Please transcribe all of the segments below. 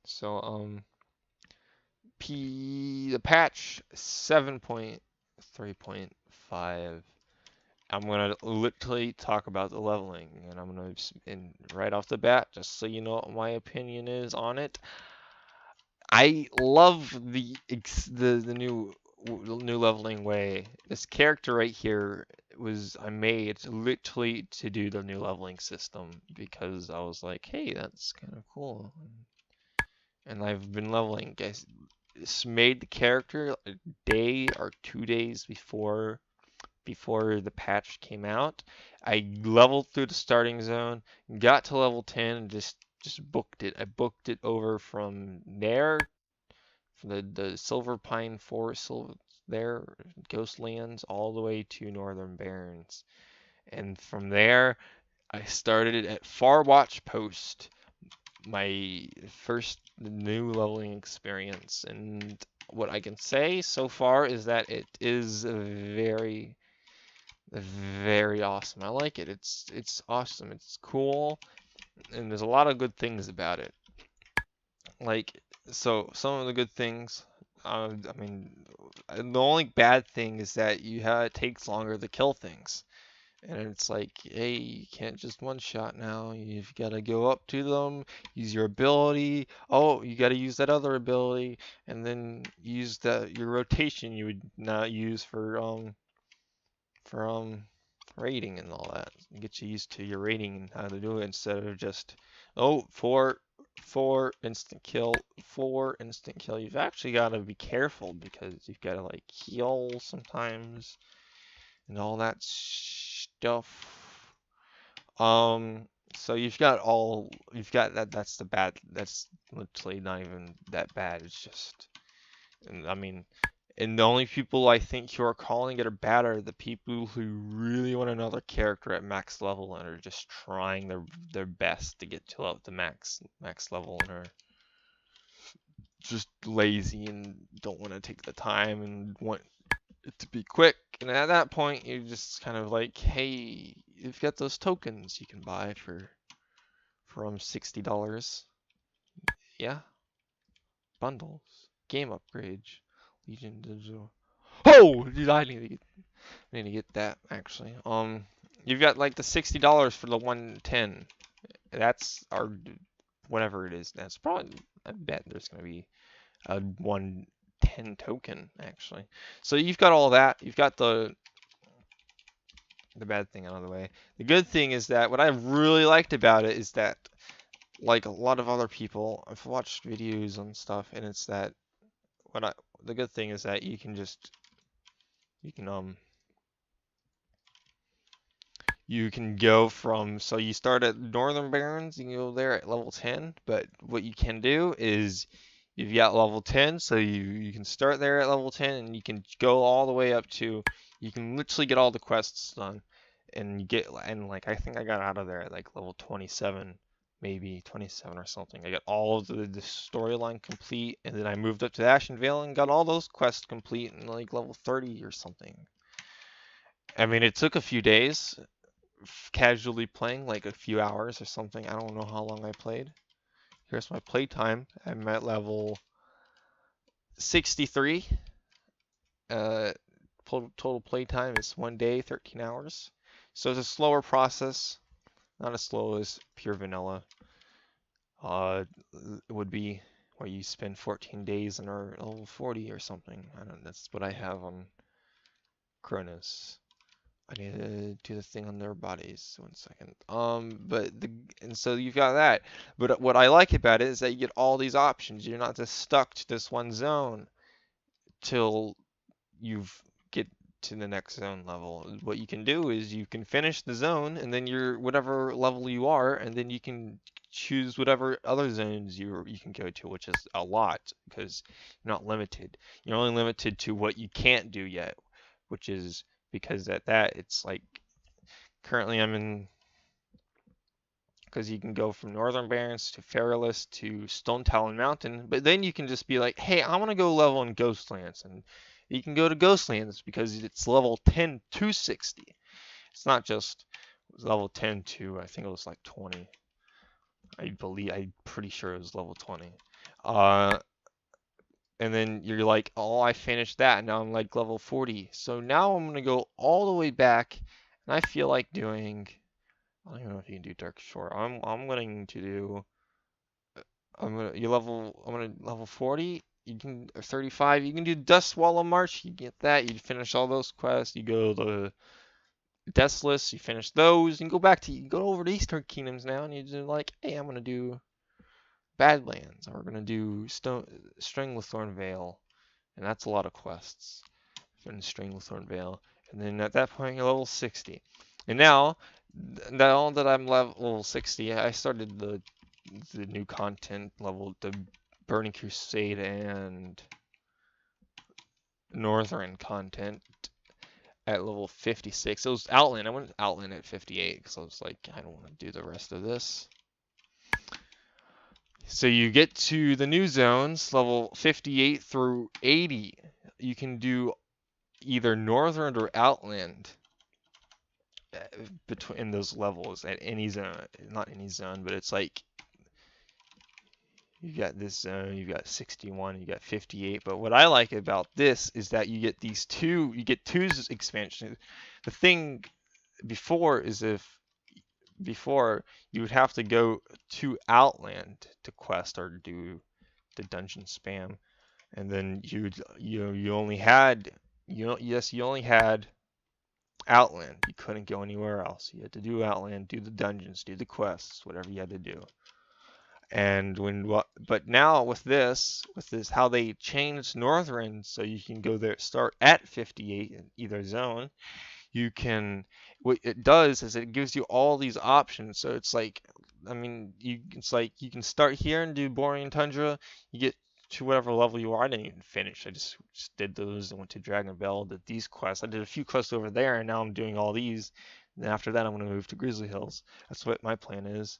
So the patch 7.3.5. I'm gonna literally talk about the leveling, and I'm gonna and right off the bat, just so you know what my opinion is on it. I love the new leveling way. This character right here I made literally to do the new leveling system because I was like, hey, that's kind of cool. And I've been leveling. Guys, this made the character a day or 2 days before the patch came out. I leveled through the starting zone, got to level 10, and just booked it. I booked it over from there, from the Silver Pine Forest, there, Ghostlands, all the way to Northern Barrens. And from there, I started at Far Watch Post, my first new leveling experience. And what I can say so far is that it is very, very awesome. I like it. It's awesome. It's cool, and there's a lot of good things about it. Like, so some of the good things, I mean, the only bad thing is that it takes longer to kill things. And it's like, hey, you can't just one shot now. You've got to go up to them, use your ability. Oh, you got to use that other ability, and then use your rotation you would not use for rating and all that. Get you used to your rating and how to do it instead of just, oh, four instant kill, four instant kill. You've actually got to be careful because you've got to like heal sometimes and all that stuff. So you've got that. That's the bad. That's literally not even that bad. It's just, and I mean, and the only people I think who are calling it bad are the people who really want another character at max level and are just trying their best to get to the max level and are just lazy and don't want to take the time and want it to be quick. And at that point, you're just kind of like, hey, you've got those tokens you can buy from $60. Yeah, bundles, game upgrades, Legion Digital. Oh, dude, I need to get that actually. You've got like the $60 for the 110. That's our whatever it is. That's probably. I bet there's gonna be a 110 token actually. So you've got all that. You've got the bad thing out of the way. The good thing is that what I really liked about it is that, like a lot of other people, I've watched videos and stuff, and it's that the good thing is that you can you can go from, so you start at Northern Barrens, you can go there at level 10, but what you can do is you've got level 10, so you can start there at level 10 and you can go all the way up to, you can literally get all the quests done and like I think I got out of there at like level 27, maybe 27 or something. I got all of the storyline complete, and then I moved up to Ashenvale and got all those quests complete in like level 30 or something. I mean, it took a few days casually playing, like a few hours or something. I don't know how long I played. Here's my playtime. I'm at level 63. Uh, total playtime is 1 day, 13 hours. So it's a slower process, not as slow as pure vanilla. It would be where you spend 14 days and are level 40 or something. I don't. That's what I have on Cronus. I need to do the thing on their bodies. 1 second. And so you've got that. But what I like about it is that you get all these options. You're not just stuck to this one zone till you get to the next zone level. What you can do is you can finish the zone, and then you're whatever level you are, and then you can choose whatever other zones you can go to, which is a lot because you're not limited. You're only limited to what you can't do yet, which is because at that it's like currently I'm in, because you can go from Northern Barrens to Feralus to Stone Talon Mountain, but then you can just be like, hey, I want to go level in Ghostlands, and you can go to Ghostlands because it's level 10 to 60. It's not just level 10 to, I think it was like 20. I'm pretty sure it was level 20. Uh, and then you're like, oh, I finished that. Now I'm like level 40. So now I'm gonna go all the way back, and I feel like doing. I don't even know if you can do Dark Shore. I'm going to do. I'm gonna level 40. You can or 35. You can do Dust Swallow March. You get that. You finish all those quests. You go to Deathless. You finish those. And you go over to Eastern Kingdoms now, and you do like, hey, I'm gonna do Badlands. Or we're gonna do Stranglethorn Vale, and that's a lot of quests. Finish Stranglethorn Vale, and then at that point you're level 60. And now that I'm level 60, I started the new content level, the Burning Crusade and Northern content at level 56. It was Outland. I went Outland at 58 because I was like, I don't want to do the rest of this. So you get to the new zones, level 58 through 80. You can do either Northern or Outland between those levels at any zone. Not any zone, but it's like you got this zone, you got 61, you got 58. But what I like about this is that you get two expansions. The thing before is before you would have to go to Outland to quest or do the dungeon spam, and then you only had you only had Outland. You couldn't go anywhere else. You had to do Outland, do the dungeons, do the quests, whatever you had to do. And but now with this how they changed Northern, so you can go there, start at 58 in either zone. You can What it does is it gives you all these options. So it's like, I mean, it's like you can start here and do Borean Tundra. You get to whatever level you are. I didn't even finish. I just did those and went to Dragon Bell, did these quests. I did a few quests over there, and now I'm doing all these. And after that, I'm going to move to Grizzly Hills. That's what my plan is.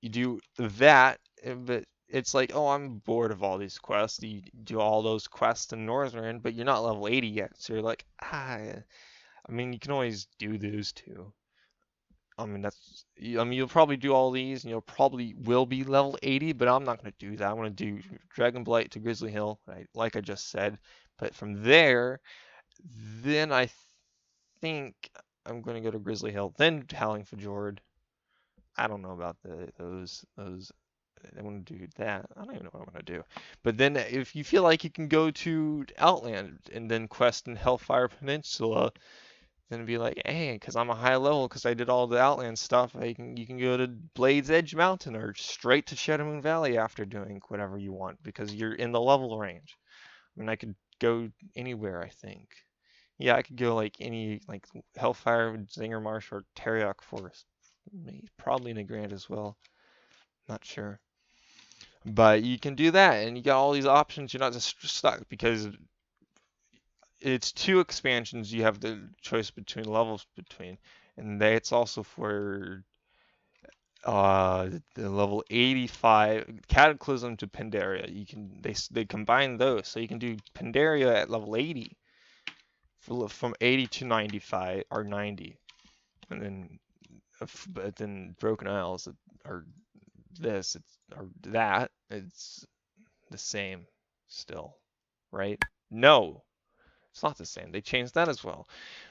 You do that, but it's like, oh, I'm bored of all these quests. You do all those quests in Northern, but you're not level 80 yet. So you're like, I mean, you can always do those too. I mean, you'll probably do all these, and you'll probably will be level 80, but I'm not going to do that. I'm going to do Dragon Blight to Grizzly Hill, right, like I just said. But from there, then I think I'm going to go to Grizzly Hill, then Howling Fjord. I don't know about those. I want to do that. I don't even know what I want to do. But then if you feel like you can go to Outland and then quest in Hellfire Peninsula, then be like, hey, because I'm a high level, because I did all the Outland stuff, you can go to Blade's Edge Mountain or straight to Shadow Moon Valley after doing whatever you want, because you're in the level range. I mean, I could go anywhere, I think. Yeah, I could go like Hellfire, Zinger Marsh, or Teriok Forest. Maybe, probably Nagrand as well. Not sure. But you can do that, and you got all these options. You're not just stuck, because it's two expansions you have the choice between levels between, and it's also for the level 85 Cataclysm to Pandaria. They combine those, so you can do Pandaria at level 80 from 80 to 95 or 90, and then but then Broken Isles are this or that. It's the same still, right? No, it's not the same. They changed that as well,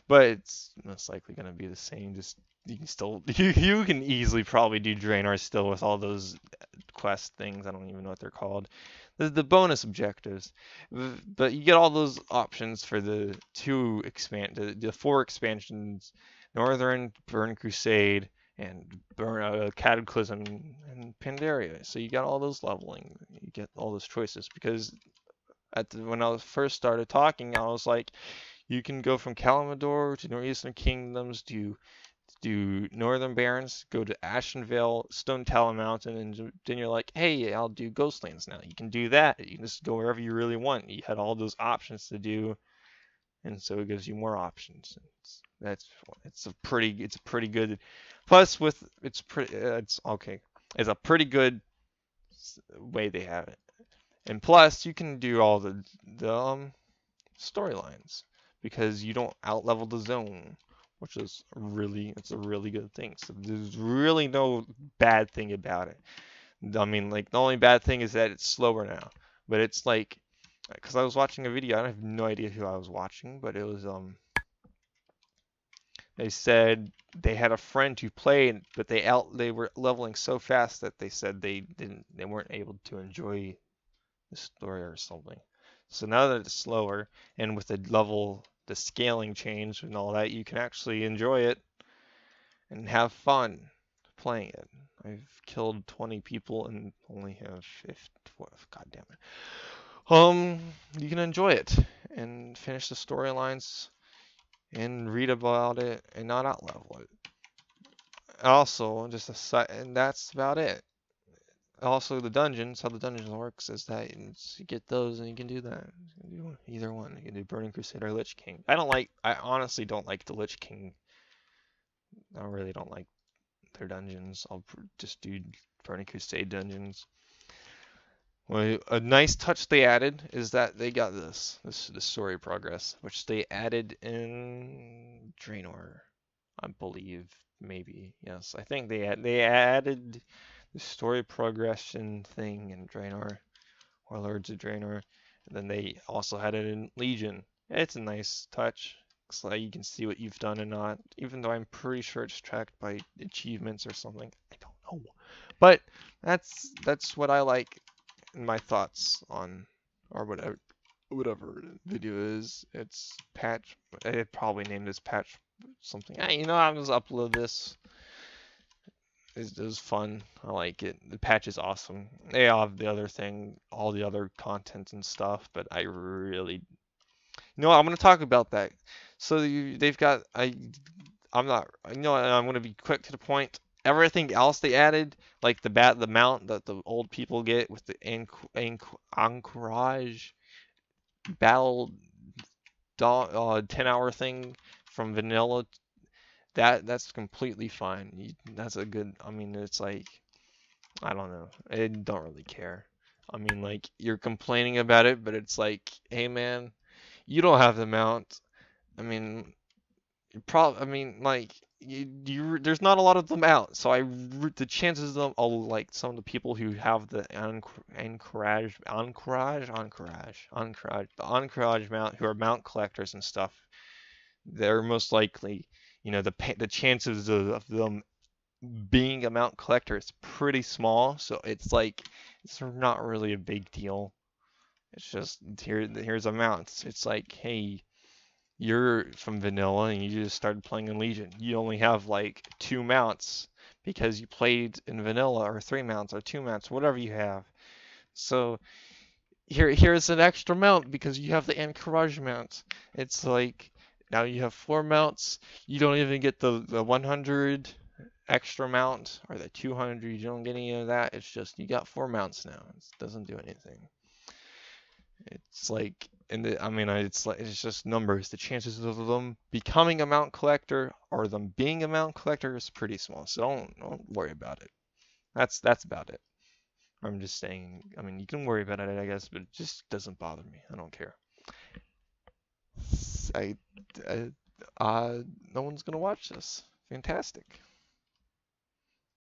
but it's most likely going to be the same. Just you can still you can easily probably do Draenor still with all those quest things. I don't even know what they're called. The bonus objectives, but you get all those options for the the four expansions: Northern, Burn Crusade, and Cataclysm and Pandaria. So you got all those leveling. You get all those choices because when I first started talking, I was like, you can go from Kalimdor to Northeastern Kingdoms, do Northern Barrens, go to Ashenvale, Stone Talon Mountain, and then you're like, hey, I'll do Ghostlands now. You can do that. You can just go wherever you really want. You had all those options to do, and so it gives you more options. It's a pretty good. Plus, it's okay. It's a pretty good way they have it. And plus, you can do all the storylines because you don't outlevel the zone, which is it's a really good thing. So there's really no bad thing about it. I mean, like the only bad thing is that it's slower now. But it's like, because I was watching a video, I have no idea who I was watching, but it was they said they had a friend who played, but they were leveling so fast that they said they weren't able to enjoy the story or something. So now that it's slower and with the scaling change and all that, you can actually enjoy it and have fun playing it. I've killed 20 people and only have 50. God damn it. You can enjoy it and finish the storylines and read about it and not outlevel it. Also, just a side, and that's about it. Also, the dungeons, how the dungeons works is that you get those and you can do that. You can do either one. You can do Burning Crusade or Lich King. I honestly don't like the Lich King. I really don't like their dungeons. I'll just do Burning Crusade dungeons. Well, a nice touch they added is that they got this story progress, which they added in Draenor, I believe, maybe. Yes, I think they added the story progression thing in Draenor, or Lords of Draenor, and then they also had it in Legion. It's a nice touch, so that you can see what you've done and not, even though I'm pretty sure it's tracked by achievements or something. I don't know. But that's what I like in my thoughts on, or whatever video is. It's patch. I probably named this patch something. I'll just upload this. It was fun. I like it. The patch is awesome. They have the other thing, all the other content and stuff, but I really, I'm gonna talk about that. So they've got I'm not, I'm gonna be quick to the point. Everything else they added, like the mount that the old people get with the Anchorage battle 10-hour thing from vanilla, that's completely fine. That's a good. I mean, it's like, I don't know. I don't really care. I mean, like, you're complaining about it, but it's like, hey man, you don't have the mount. I mean, I mean, like, there's not a lot of them out, so the chances of them, like some of the people who have the Anchorage mount, who are mount collectors and stuff, they're most likely, the chances of them being a mount collector is pretty small, so it's like it's not really a big deal. It's just here's a mount. It's like, hey, you're from vanilla and you just started playing in Legion. You only have like 2 mounts because you played in vanilla, or 3 mounts or 2 mounts, whatever you have. So here's an extra mount because you have the Anchorage mount. It's like now you have 4 mounts. You don't even get the 100 extra mount or the 200. You don't get any of that. It's just you got 4 mounts now. It doesn't do anything. It's like, I mean, it's just numbers. The chances of them becoming a mount collector or them being a mount collector is pretty small. So don't worry about it. That's about it. I'm just saying. I mean, you can worry about it, I guess, but it just doesn't bother me. I don't care. I, I no one's gonna watch this. Fantastic.